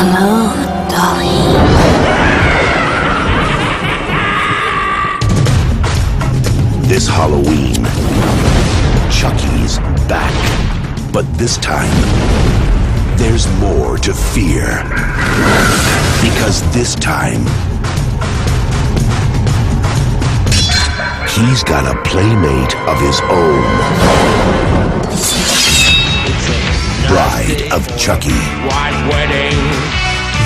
Hello, Dolly. This Halloween, Chucky's back. But this time, there's more to fear. Because this time, he's got a playmate of his own. Bride of Chucky. White wedding.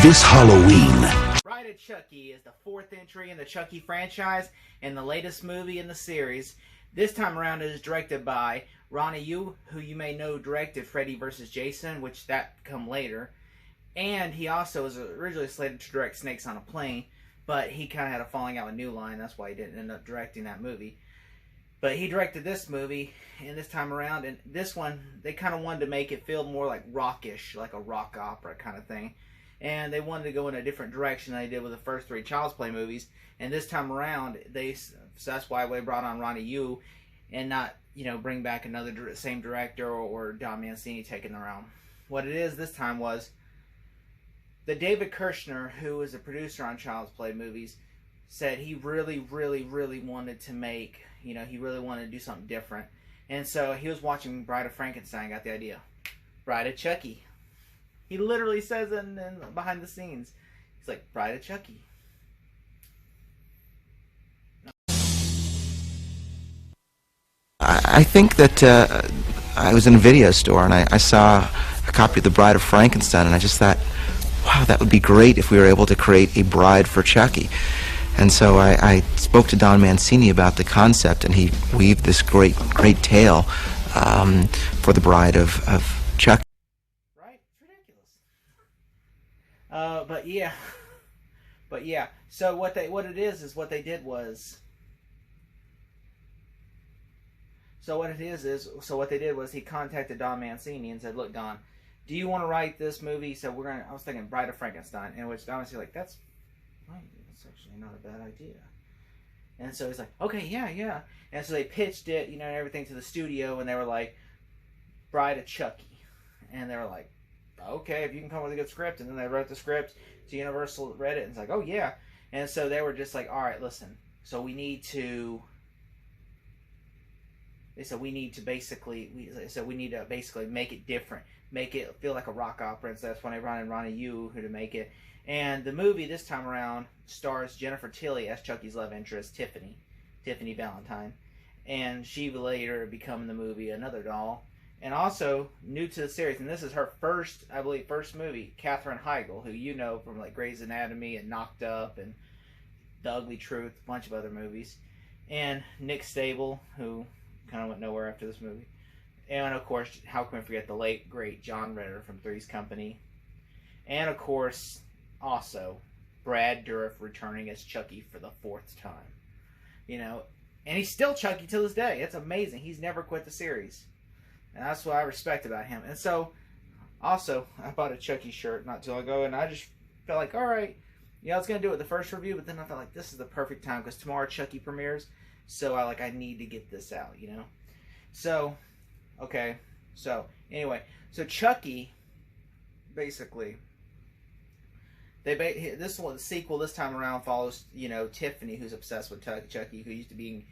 This Halloween. Bride of Chucky is the fourth entry in the Chucky franchise and the latest movie in the series. This time around it is directed by Ronnie Yu, who you may know directed Freddy vs. Jason, which that come later. And he also was originally slated to direct Snakes on a Plane, but he kind of had a falling out with New Line. That's why he didn't end up directing that movie. But he directed this movie, and this time around, and this one, they kind of wanted to make it feel more like rockish, like a rock opera kind of thing. And they wanted to go in a different direction than they did with the first three Child's Play movies. And this time around, so that's why they brought on Ronnie Yu, and not, bring back another same director or Don Mancini taking the realm. What it is this time was that David Kirshner, who is a producer on Child's Play movies, said he really, really, really wanted to make, he really wanted to do something different. And so he was watching Bride of Frankenstein, got the idea. Bride of Chucky. He literally says it in behind the scenes. He's like, Bride of Chucky. I think that I was in a video store and I saw a copy of The Bride of Frankenstein, and I just thought, wow, that would be great if we were able to create a bride for Chucky. And so I spoke to Don Mancini about the concept, and he weaved this great tale for the Bride of Chucky. Right? It's ridiculous. But yeah. So what they did was he contacted Don Mancini and said, "Look, Don, do you want to write this movie?" So I was thinking Bride of Frankenstein, in which Don was like, "That's actually not a bad idea." And so he's like, "Okay, yeah." And so they pitched it, and everything to the studio, and they were like, Bride of Chucky. And they were like, okay, if you can come up with a good script. And then they wrote the script to Universal, read it, and it's like, oh yeah. And so they were just like, all right, listen, so we need to basically make it different, make it feel like a rock opera. And so that's when they brought in Ronnie Yu to make it. And the movie this time around stars Jennifer Tilly as Chucky's love interest, Tiffany Valentine, and she later become in the movie another doll. And also new to the series, and this is her first movie, Katherine Heigl, who you know from like Grey's Anatomy and Knocked Up and The Ugly Truth, a bunch of other movies, and Nick Stable, who kind of went nowhere after this movie, and of course, how can we forget the late great John Ritter from Three's Company, and of course, also Brad Dourif returning as Chucky for the fourth time, and he's still Chucky to this day. It's amazing. He's never quit the series. And that's what I respect about him. And so, also, I bought a Chucky shirt not too long ago, and I just felt like, all right, I was going to do it the first review, but then I felt like this is the perfect time because tomorrow Chucky premieres, so I need to get this out, So, okay, so, anyway, so Chucky, basically, the sequel this time around follows, Tiffany, who's obsessed with Chucky, who used to be,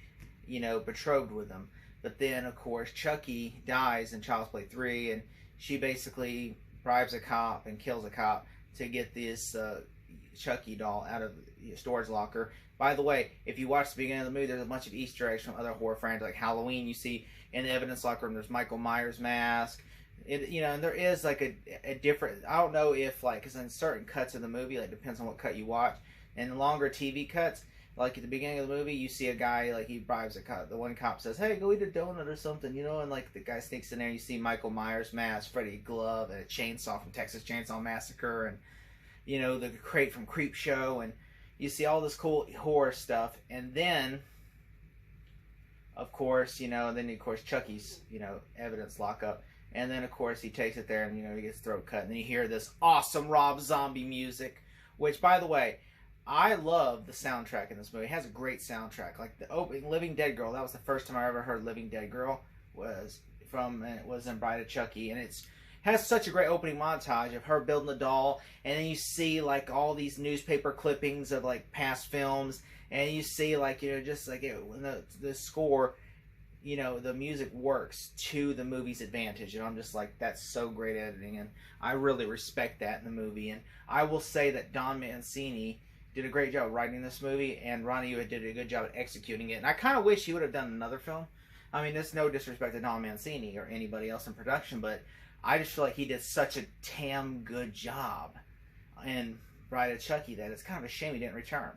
betrothed with him. But then, of course, Chucky dies in Child's Play 3, and she basically bribes a cop and kills a cop to get this Chucky doll out of the storage locker. By the way, if you watch the beginning of the movie, there's a bunch of Easter eggs from other horror franchises, like Halloween. You see in the evidence locker room, there's Michael Myers' mask. And there is like a different, I don't know if because in certain cuts of the movie, depends on what cut you watch, and longer TV cuts, like at the beginning of the movie, you see a guy, he bribes a cop. The one cop says, hey, go eat a donut or something, and the guy sneaks in there, you see Michael Myers' mask, Freddy Glove, and a chainsaw from Texas Chainsaw Massacre, and, the crate from Creep Show, and you see all this cool horror stuff, and then, of course, Chucky's, evidence lockup, and then, of course, he takes it there, and, he gets throat cut, and then you hear this awesome Rob Zombie music, which, by the way, I love the soundtrack in this movie. It has a great soundtrack. Like the opening, Living Dead Girl. That was the first time I ever heard Living Dead Girl. Was in Bride of Chucky, and it has such a great opening montage of her building the doll, and then you see like all these newspaper clippings of like past films, and you see like, you know, just like the score, you know, the music works to the movie's advantage, and I'm just like, that's so great editing, and I really respect that in the movie. And I will say that Don Mancini did a great job writing this movie, and Ronnie Yu did a good job at executing it. And I kind of wish he would have done another film. I mean, there's no disrespect to Don Mancini or anybody else in production, but I just feel like he did such a damn good job in Bride of Chucky that it's kind of a shame he didn't return.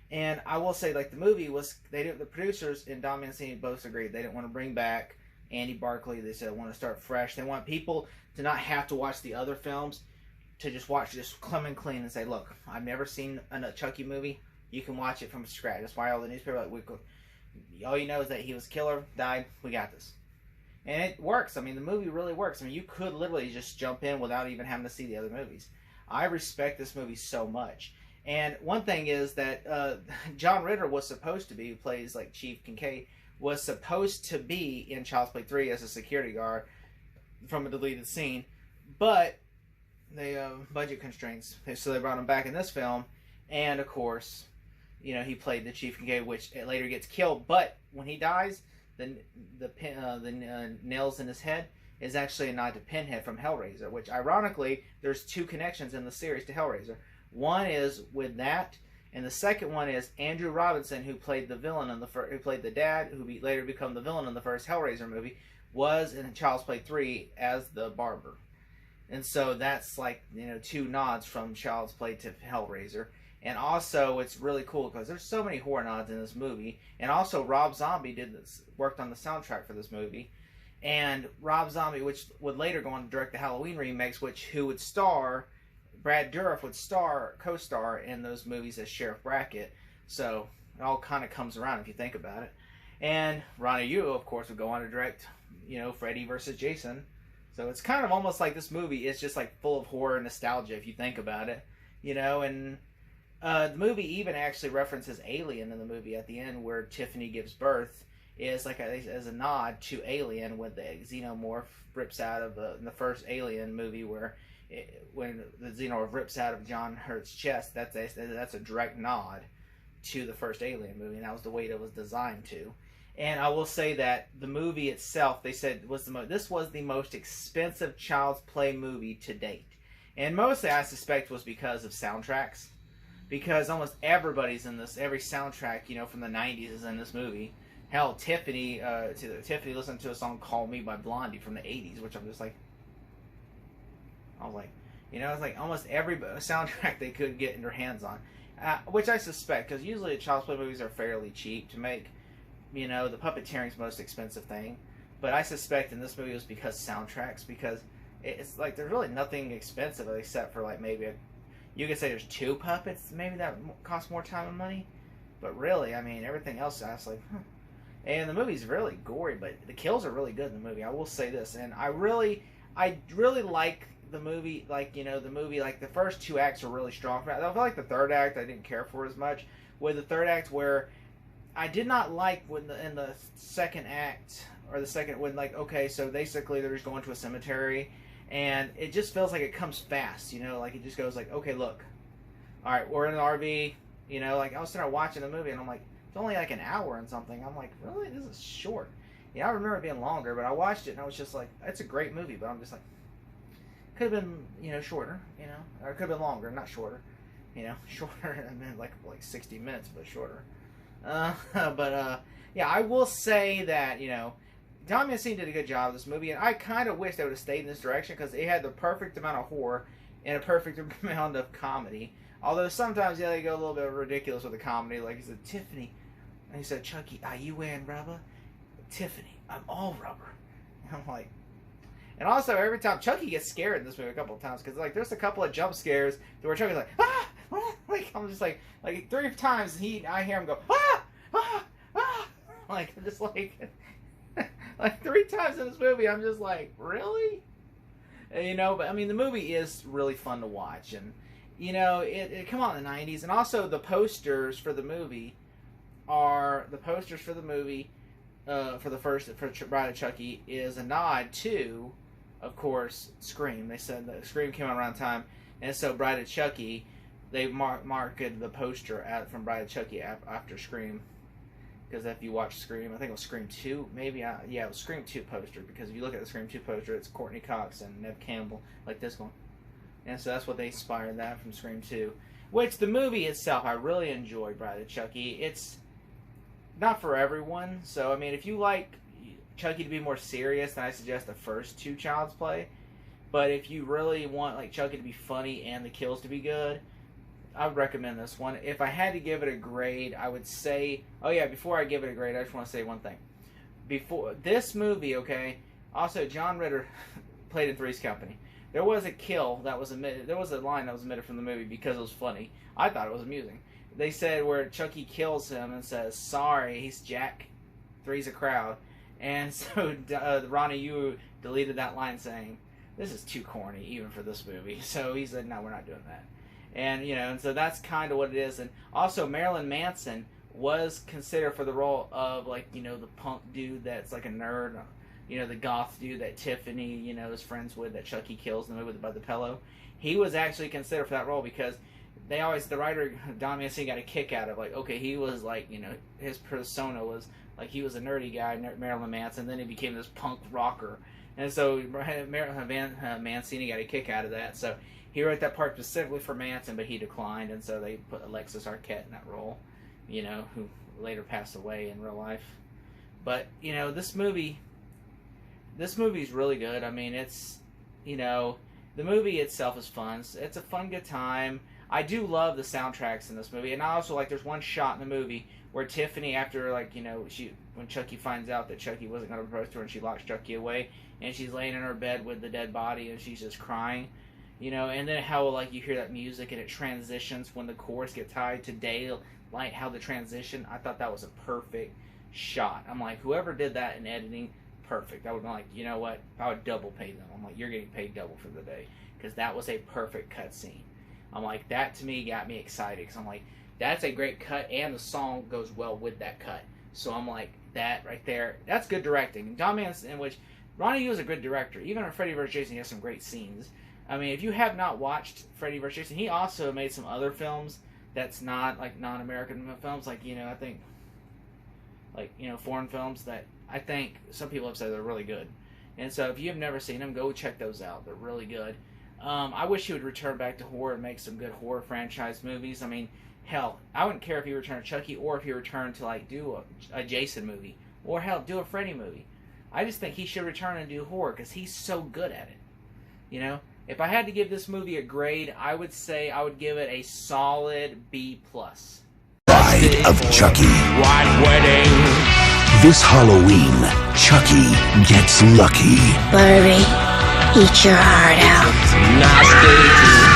And I will say, like, the movie was, the producers and Don Mancini both agreed they didn't want to bring back Andy Barclay. They said they want to start fresh. They want people to not have to watch the other films, to just watch just come and clean and say, look, I've never seen a Chucky movie. You can watch it from scratch. That's why all the newspapers all you know is that he was a killer, died, we got this. And it works. I mean, the movie really works. I mean, you could literally just jump in without even having to see the other movies. I respect this movie so much. And one thing is that John Ritter was supposed to be, who plays like Chief Kincaid, was supposed to be in Child's Play 3 as a security guard from a deleted scene, but they budget constraints, so they brought him back in this film. And of course, you know, he played the Chief Kincaid, which later gets killed. But when he dies, the nails in his head is actually a nod to Pinhead from Hellraiser, which ironically, there's two connections in the series to Hellraiser. One is with that, and the second one is Andrew Robinson, who played the villain in who played the dad, who later became the villain in the first Hellraiser movie, was in Child's Play 3 as the barber. And so that's like, you know, two nods from Child's Play to Hellraiser. And also, it's really cool because there's so many horror nods in this movie. And also, Rob Zombie worked on the soundtrack for this movie. And Rob Zombie, which would later go on to direct the Halloween remakes, who would star, Brad Dourif would co-star in those movies as Sheriff Brackett. So it all kind of comes around if you think about it. And Ronnie Yu, of course, would go on to direct, you know, Freddy vs. Jason. So it's kind of almost like this movie is just like full of horror nostalgia if you think about it, you know. And the movie even actually references Alien in the movie at the end, where Tiffany gives birth, is like as a nod to Alien, when the xenomorph rips out of in the first Alien movie, when the xenomorph rips out of John Hurt's chest. That's a direct nod to the first Alien movie, and that was the way it was designed to. And I will say that the movie itself, they said, this was the most expensive Child's Play movie to date. And mostly, I suspect, was because of soundtracks. Because almost everybody's in this, every soundtrack, you know, from the 90s is in this movie. Hell, Tiffany listened to a song "Call Me" by Blondie from the 80s, which I'm just like, I was like, you know, it's like almost every soundtrack they could get their hands on. Which I suspect, because usually Child's Play movies are fairly cheap to make. You know, the puppeteering's the most expensive thing. But I suspect in this movie it was because soundtracks, because it's like there's really nothing expensive except for like maybe you could say there's two puppets, maybe that cost more time and money. But really, I mean, everything else I was like, huh. And the movie's really gory, but the kills are really good in the movie. I will say this, and I really like the movie. Like, you know, the movie, like the first two acts are really strong. I feel like the third act I didn't care for as much. With the third act, where I did not like in the second act, or when like, okay, so basically they're just going to a cemetery, and it just feels like it comes fast, you know, like it just goes like, okay, look, all right, we're in an RV, you know, like I was sitting there watching the movie, and I'm like, it's only like an hour and something. I'm like, really, this is short. Yeah, I remember it being longer, but I watched it and I was just like, it's a great movie, but I'm just like, could have been, you know, shorter, you know, or it could have been longer, not shorter, you know, shorter. I mean, like 60 minutes, but shorter. Yeah, I will say that, you know, Don Mancini did a good job of this movie, and I kind of wish they would have stayed in this direction, because it had the perfect amount of horror and a perfect amount of comedy. Although sometimes, yeah, they go a little bit ridiculous with the comedy. Like he said, Tiffany, and he said, Chucky, are you wearing rubber? Tiffany, I'm all rubber. And I'm like, and also every time Chucky gets scared in this movie a couple of times, because like there's a couple of jump scares where Chucky's like, ah, ah! Like I'm just like 3 times I hear him go, ah, ah, ah, like just like 3 times in this movie. I'm just like, really, and, you know. But I mean, the movie is really fun to watch, and you know, it come out in the 90s, and also the posters for the movie for the Bride of Chucky is a nod to of course, Scream. They said that Scream came out around time, and so Bride of Chucky, they marketed the poster from Bride of Chucky after Scream. Because if you watch Scream, I think it was Scream 2, maybe. Yeah, it was Scream 2 poster. Because if you look at the Scream 2 poster, it's Courtney Cox and Neve Campbell, like this one. And so that's what they inspired that from Scream 2. Which, the movie itself, I really enjoyed Bride of Chucky. It's not for everyone. So, I mean, if you like Chucky to be more serious, then I suggest the first two Child's Play. But if you really want like Chucky to be funny and the kills to be good, I would recommend this one. If I had to give it a grade, I would say... Oh yeah, before I give it a grade, I just want to say one thing. Before this movie, okay, also John Ritter played in Three's Company. There was a kill that was omitted. There was a line that was omitted from the movie because it was funny. I thought it was amusing. They said where Chucky kills him and says, "Sorry, he's Jack. Three's a crowd." And so Ronnie Yu deleted that line saying, "This is too corny even for this movie." So he said, "No, we're not doing that." And and so that's kind of what it is. And also Marilyn Manson was considered for the role of the punk dude that's like a nerd. The goth dude that Tiffany, is friends with, that Chucky kills in the movie by the pillow. He was actually considered for that role because the writer, Don Mancini, got a kick out of, he was his persona was, he was a nerdy guy, Marilyn Manson, then he became this punk rocker. And so Mancini got a kick out of that. So he wrote that part specifically for Manson, but he declined, and so they put Alexis Arquette in that role, who later passed away in real life. But, this movie's really good. I mean, it's, the movie itself is fun. It's a fun, good time. I do love the soundtracks in this movie. And I also, there's one shot in the movie where Tiffany, after, when Chucky finds out that Chucky wasn't going to propose to her and she locks Chucky away, and she's laying in her bed with the dead body and she's just crying, and then how, you hear that music and it transitions when the chorus gets tied to daylight, how the transition, I thought that was a perfect shot. I'm like, whoever did that in editing, perfect. I would be like, you know what? I would double pay them. I'm like, you're getting paid double for the day. Because that was a perfect cut scene. I'm like, that to me got me excited. Because I'm like, that's a great cut. And the song goes well with that cut. So I'm like, that right there, that's good directing. Don Manson, in which Ronnie Yu is a good director. Even on Freddy vs. Jason, he has some great scenes. I mean, if you have not watched Freddy vs. Jason, he also made some other films that's not, non-American films. I think, foreign films that I think some people have said they're really good. And so if you've never seen them, go check those out. They're really good. I wish he would return back to horror and make some good horror franchise movies. I mean, hell, I wouldn't care if he returned to Chucky or if he returned to, do a Jason movie. Or, hell, do a Freddy movie. I just think he should return and do horror because he's so good at it. If I had to give this movie a grade, I would say I would give it a solid B+. Bride of Chucky. White wedding. This Halloween, Chucky gets lucky. Barbie, eat your heart out. Nasty.